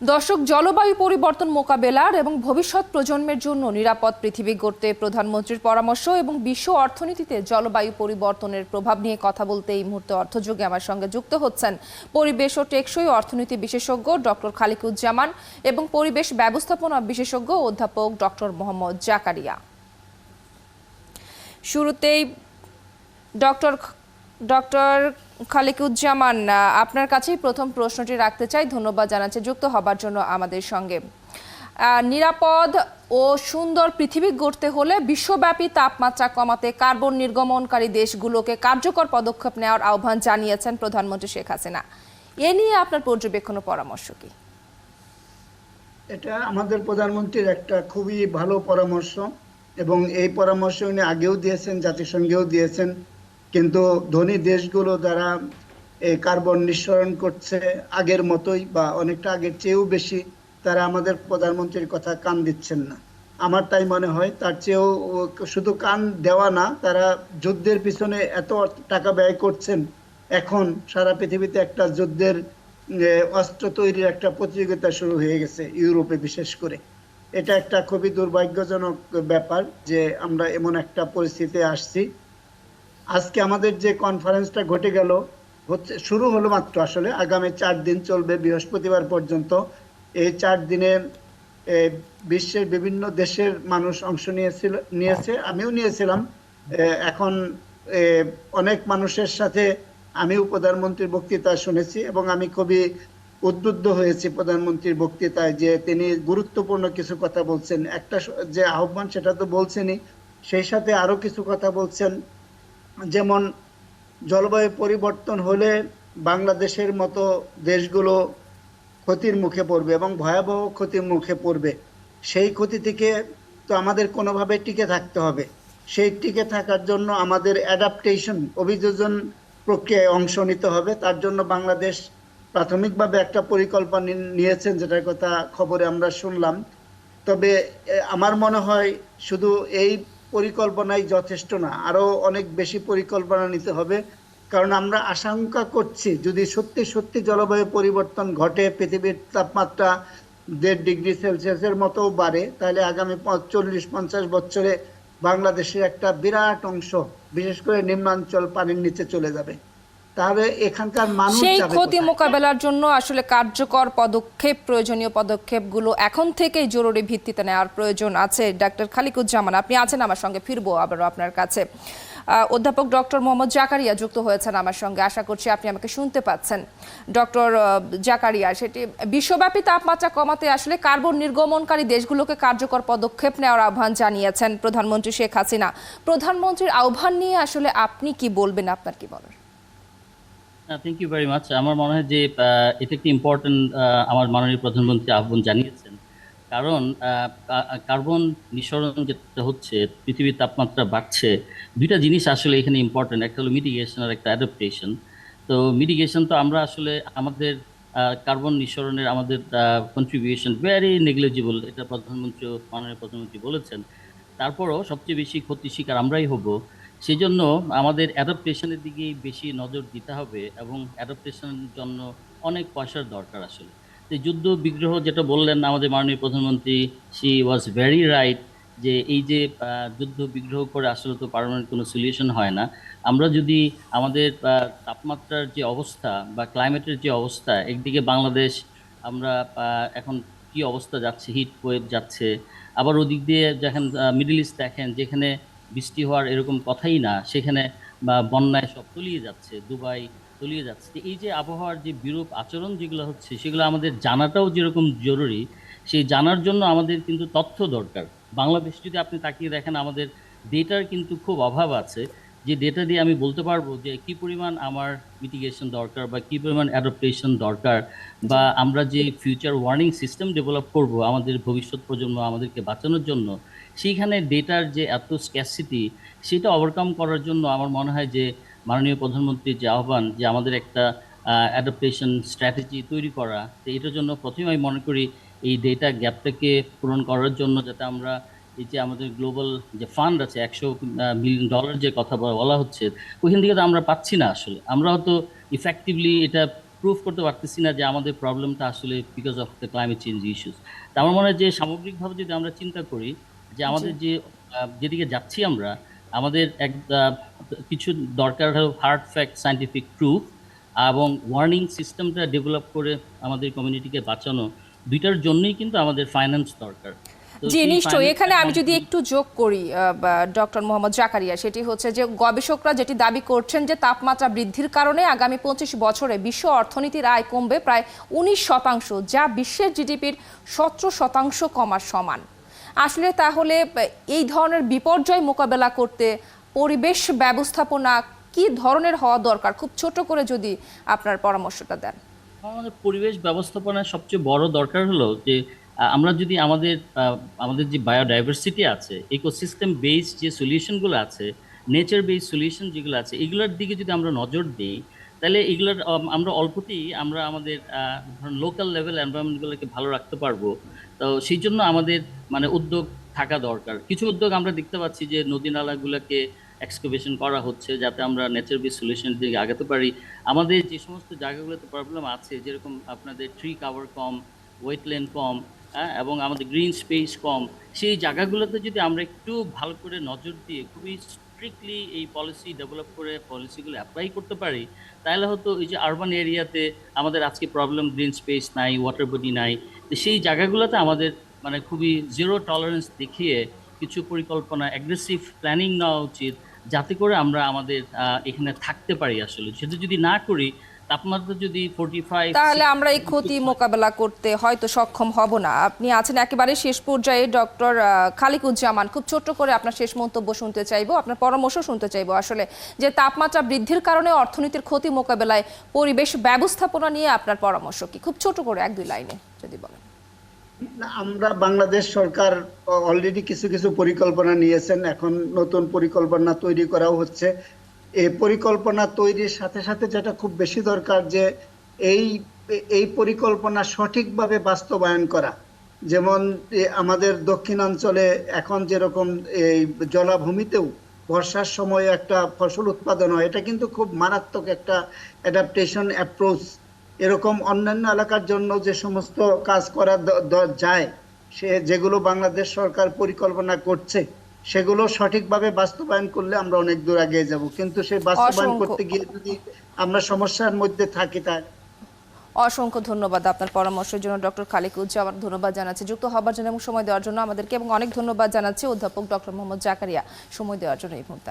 দর্শক, জলবায়ু পরিবর্তন মোকাবেলার এবং ভবিষ্যৎ প্রজন্মের জন্য নিরাপদ পৃথিবী গড়তে প্রধানমন্ত্রীর পরামর্শ এবং বিশ্ব অর্থনীতিতে জলবায়ু পরিবর্তনের প্রভাব নিয়ে কথা বলতে এই মুহূর্তে অর্থযোগে আমার সঙ্গে যুক্ত হচ্ছেন পরিবেশ ও টেকসই অর্থনীতি বিশেষজ্ঞ ডক্টর খালিকুজ্জামান এবং পরিবেশ ব্যবস্থাপনা বিশেষজ্ঞ অধ্যাপক ডক্টর মোহাম্মদ জাকারিয়া। শুরুতেই ডক্টর ডক্টর খালিকুজ্জামান, আপনার কাছেই প্রথম প্রশ্নটি রাখতে চাই। ধন্যবাদ জানাচ্ছি যুক্ত হবার জন্য আমাদের সঙ্গে। নিরাপদ ও সুন্দর পৃথিবী গড়তে হলে বিশ্বব্যাপী তাপমাত্রা কমাতে কার্বন নির্গমনকারী দেশগুলোকে কার্যকর পদক্ষেপ নেওয়ার আহ্বান জানিয়েছেন প্রধানমন্ত্রী শেখ হাসিনা। এ নিয়ে আপনার পর্যবেক্ষণ ও পরামর্শ কি? এটা আমাদের প্রধানমন্ত্রীর একটা খুবই ভালো পরামর্শ এবং এই পরামর্শ উনি আগেও দিয়েছেন, জাতিসংঘেও দিয়েছেন। কিন্তু ধনী দেশগুলো যারা এই কার্বন নিঃসরণ করছে আগের মতোই বা অনেকটা আগের চেয়েও বেশি, তারা আমাদের প্রধানমন্ত্রীর কথা কান দিচ্ছেন না। আমার তাই মনে হয় তার চেয়েও শুধু কান দেওয়া না, তারা যুদ্ধের পিছনে এত টাকা ব্যয় করছেন। এখন সারা পৃথিবীতে একটা যুদ্ধের অস্ত্র তৈরির একটা প্রতিযোগিতা শুরু হয়ে গেছে, ইউরোপে বিশেষ করে। এটা একটা খুবই দুর্ভাগ্যজনক ব্যাপার যে আমরা এমন একটা পরিস্থিতিতে আসছি। আজকে আমাদের যে কনফারেন্সটা ঘটে গেল, শুরু হলো মাত্র, আসলে আগামী 4 দিন চলবে, বৃহস্পতিবার পর্যন্ত। এই 4 দিনে বিশ্বের বিভিন্ন দেশের মানুষ অংশ নিয়েছে, আমিও নিয়েছিলাম। এখন অনেক মানুষের সাথে আমিও প্রধানমন্ত্রীর বক্তৃতা শুনেছি এবং আমি খুবই উদ্বুদ্ধ হয়েছি প্রধানমন্ত্রীর বক্তৃতায়, যে তিনি গুরুত্বপূর্ণ কিছু কথা বলছেন। একটা যে আহ্বান সেটা তো বলছেনই, সেই সাথে আরো কিছু কথা বলছেন। যেমন জলবায়ু পরিবর্তন হলে বাংলাদেশের মতো দেশগুলো ক্ষতির মুখে পড়বে এবং ভয়াবহ ক্ষতির মুখে পড়বে। সেই ক্ষতি থেকে তো আমাদের কোনোভাবে টিকে থাকতে হবে। সেই টিকে থাকার জন্য আমাদের অ্যাডাপ্টেশন, অভিযোজন প্রক্রিয়ায় অংশ নিতে হবে। তার জন্য বাংলাদেশ প্রাথমিকভাবে একটা পরিকল্পনা নিয়েছেন, যেটার কথা খবরে আমরা শুনলাম। তবে আমার মনে হয় শুধু এই পরিকল্পনাই যথেষ্ট না, আরো অনেক বেশি পরিকল্পনা নিতে হবে। কারণ আমরা আশঙ্কা করছি যদি সত্যি সত্যি জলবায়ু পরিবর্তন ঘটে, পৃথিবীর তাপমাত্রা 1.5 ডিগ্রি সেলসিয়াসের মতো বাড়ে, তাহলে আগামী 40-50 বছরে বাংলাদেশের একটা বিরাট অংশ, বিশেষ করে নিম্নাঞ্চল, পানির নিচে চলে যাবে। তাহলে এখানকার মানুষ সেই যাবে ক্ষতি কোথায়? মোকাবেলার জন্য আসলে কার্যকর পদক্ষেপ, প্রয়োজনীয় পদক্ষেপগুলো এখন থেকেই জরুরি ভিত্তিতে নেওয়ার প্রয়োজন আছে। ডক্টর খালিকুজ্জামান, আপনি আছেন আমার সঙ্গে, ফিরবো আবারও আপনার কাছে। অধ্যাপক ডক্টর মোহাম্মদ জাকারিয়া যুক্ত হয়েছেন আমার সঙ্গে, আশা করছি আপনি আমাকে শুনতে পাচ্ছেন। ডক্টর জাকারিয়া, সেটি বিশ্বব্যাপী তাপমাত্রা কমাতে আসলে কার্বন নির্গমনকারী দেশগুলোকে কার্যকর পদক্ষেপ নেওয়ার আহ্বান জানিয়েছেন প্রধানমন্ত্রী শেখ হাসিনা। প্রধানমন্ত্রীর আহ্বান নিয়ে আসলে আপনি কি বলবেন, আপনার কি বলার? Thank you very much. আমার মনে হয় যে এটা একটি ইম্পর্টেন্ট, আমার মাননীয় প্রধানমন্ত্রী আহ্বান জানিয়েছেন। কারণ কার্বন নিঃসরণ যেটা হচ্ছে, পৃথিবীর তাপমাত্রা বাড়ছে, দুইটা জিনিস আসলে এখানে ইম্পর্টেন্ট। একটা হলো মিটিগেশন আর একটা অ্যাডাপ্টেশন। তো মিটিগেশন তো আমরা আসলে আমাদের কার্বন নিঃসরণের আমাদের কন্ট্রিবিউশন ভেরি নেগলিজিবল, এটা প্রধানমন্ত্রী, মাননীয় প্রধানমন্ত্রী বলেছেন। তারপরও সবচেয়ে বেশি ক্ষতি শিকার আমরাই হব। সেই জন্য আমাদের অ্যাডাপ্টেশনের দিকেই বেশি নজর দিতে হবে এবং অ্যাডাপ্টেশনের জন্য অনেক পয়সার দরকার আসলে। তো যুদ্ধ বিগ্রহ যেটা বললেন আমাদের মাননীয় প্রধানমন্ত্রী, শি ওয়াজ ভেরি রাইট, যে এই যে যুদ্ধ বিগ্রহ করে আসলে তো পার্মানেন্ট কোনো সলিউশন হয় না। আমরা যদি আমাদের তাপমাত্রার যে অবস্থা বা ক্লাইমেটের যে অবস্থা, একদিকে বাংলাদেশ, আমরা এখন কি অবস্থা যাচ্ছে, হিট ওয়েভ যাচ্ছে। আবার ওদিক দিয়ে যখন মিডল ইস্ট দেখেন, যেখানে বৃষ্টি হওয়ার এরকম কথাই না, সেখানে বন্যায় সব তলিয়ে যাচ্ছে, দুবাই তলিয়ে যাচ্ছে। তো এই যে আবহাওয়ার যে বিরূপ আচরণ যেগুলো হচ্ছে, সেগুলো আমাদের জানাটাও যেরকম জরুরি, সেই জানার জন্য আমাদের কিন্তু তথ্য দরকার। বাংলাদেশ যদি আপনি তাকিয়ে দেখেন, আমাদের ডেটার কিন্তু খুব অভাব আছে। যে ডেটা দিয়ে আমি বলতে পারবো যে কি পরিমাণ আমার মিটিগেশন দরকার বা কি পরিমাণ অ্যাডাপ্টেশন দরকার, বা আমরা যে ফিউচার ওয়ার্নিং সিস্টেম ডেভেলপ করব আমাদের ভবিষ্যৎ প্রজন্ম আমাদেরকে বাঁচানোর জন্য, সেইখানে ডেটার যে এত স্ক্যাসিটি, সেটা ওভারকাম করার জন্য আমার মনে হয় যে মাননীয় প্রধানমন্ত্রীর যে আহ্বান, যে আমাদের একটা অ্যাডাপ্টেশন স্ট্র্যাটেজি তৈরি করা, তো এটার জন্য প্রথমে আমি মনে করি এই ডেটা গ্যাপটাকে পূরণ করার জন্য, যাতে আমরা এই যে আমাদের গ্লোবাল যে ফান্ড আছে, $100 মিলিয়ন যে কথা বলা হচ্ছে, ওইখান থেকে তো আমরা পাচ্ছি না আসলে। আমরা হয়তো ইফেক্টিভলি এটা প্রুভ করতে পারতেছি না যে আমাদের প্রবলেমটা আসলে because of the climate change issues. তা আমার মনে হয় যে সামগ্রিকভাবে যদি আমরা চিন্তা করি যে আমাদের যে যেদিকে যাচ্ছি আমরা, আমাদের কিছু দরকার হলো হার্ড ফ্যাক্ট সায়েন্টিফিক প্রুফ এবং ওয়ার্নিং সিস্টেমটা ডেভেলপ করে আমাদের কমিউনিটিকে বাঁচানো, দুইটার জন্যই কিন্তু আমাদের ফাইন্যান্স দরকার। তো জি সেই নিশ্চয়ই। এখানে আমি ফাইন্যান্স যদি একটু যোগ করি ডক্টর মোহাম্মদ জাকারিয়া, সেটি হচ্ছে যে গবেষকরা যেটি দাবি করছেন যে তাপমাত্রা বৃদ্ধির কারণে আগামী 25 বছরে বিশ্ব অর্থনীতির আয় কমবে প্রায় 19%, যা বিশ্বের জিডিপির 17% কমার সমান। আসলে তাহলে এই ধরনের বিপর্যয় মোকাবেলা করতে পরিবেশ ব্যবস্থাপনা কি ধরনের হওয়া দরকার, খুব ছোট করে যদি আপনার পরামর্শটা দেন। আমাদের পরিবেশ ব্যবস্থাপনার সবচেয়ে বড় দরকার হলো যে আমরা যদি আমাদের যে বায়োডাইভার্সিটি আছে, ইকোসিস্টেম বেসড যে সলিউশনগুলো আছে, নেচার বেসড সলিউশন যেগুলো আছে, এগুলোর দিকে যদি আমরা নজর দিই, তাহলে এগুলোর আমরা অল্পতেই আমরা আমাদের ধরুন লোকাল লেভেল এনভায়রনমেন্টগুলোকে ভালো রাখতে পারবো। তো সেই জন্য আমাদের মানে উদ্যোগ থাকা দরকার। কিছু উদ্যোগ আমরা দেখতে পাচ্ছি যে নদী নালাগুলোকে এক্সকাভেশন করা হচ্ছে যাতে আমরা নেচার বেসড সলিউশনের দিকে আগাতে পারি। আমাদের যে সমস্ত জায়গাগুলোতে প্রবলেম আছে, যেরকম আপনাদের ট্রি কাভার কম, ওয়েটল্যান্ড কম, হ্যাঁ, এবং আমাদের গ্রিন স্পেস কম, সেই জায়গাগুলোতে যদি আমরা একটু ভালো করে নজর দিয়ে খুবই স্ট্রিক্টলি এই পলিসি ডেভেলপ করে পলিসিগুলো অ্যাপ্লাই করতে পারি, তাহলে হয়তো এই যে আরবান এরিয়াতে আমাদের আজকে প্রবলেম, গ্রিন স্পেস নাই, ওয়াটার বডি নাই, তো সেই জায়গাগুলোতে আমাদের মানে খুবই জিরো টলারেন্স দেখিয়ে কিছু পরিকল্পনা, অ্যাগ্রেসিভ প্ল্যানিং নেওয়া উচিত, যাতে করে আমরা আমাদের এখানে থাকতে পারি। আসলে সেটা যদি না করি, তাপমাত্রা যদি 45, তাহলে আমরা এই ক্ষতি মোকাবেলা করতে হয়তো সক্ষম হব না। আপনি আছেন একেবারে শেষ পর্যায়ে, ডক্টর খালিকুজ্জামান, খুব ছোট্ট করে আপনার শেষ মন্তব্য শুনতে চাইবো, আপনার পরামর্শ শুনতে চাইবো আসলে যে তাপমাত্রা বৃদ্ধির কারণে অর্থনীতির ক্ষতি মোকাবেলায় পরিবেশ ব্যবস্থাপনা নিয়ে আপনার পরামর্শ কি, খুব ছোট করে 1-2 লাইনে যদি বলেন। না, আমরা বাংলাদেশ সরকার অলরেডি কিছু কিছু পরিকল্পনা নিয়েছেন, এখন নতুন পরিকল্পনা তৈরি করাও হচ্ছে। এই পরিকল্পনা তৈরির সাথে সাথে যেটা খুব বেশি দরকার যে এই এই পরিকল্পনা সঠিকভাবে বাস্তবায়ন করা। যেমন আমাদের দক্ষিণাঞ্চলে এখন যেরকম এই জলাভূমিতেও বর্ষার সময় একটা ফসল উৎপাদন হয়, এটা কিন্তু খুব মারাত্মক একটা অ্যাডাপ্টেশন অ্যাপ্রোচ। এরকম অন্যান্য এলাকার জন্য যে সমস্ত কাজ করা যায়, যেগুলো বাংলাদেশ সরকার পরিকল্পনা করছে, সেগুলো সঠিকভাবে বাস্তবায়ন করলে আমরা অনেক দূর এগিয়ে যাব। কিন্তু সেই বাস্তবায়ন করতে গিয়ে যদি আমরা সমস্যার মধ্যে থাকি, তার অসংখ্য ধন্যবাদ আপনার পরামর্শের জন্য ডক্টর খালিকুজ্জামান। ধন্যবাদ জানাচ্ছি যুক্ত হবার জন্য এবং সময় দেওয়ার জন্য আমাদেরকে, এবং অনেক ধন্যবাদ জানাচ্ছি অধ্যাপক ডক্টর মোহাম্মদ জাকারিয়া সময় দেওয়ার জন্য এই মুহূর্তে।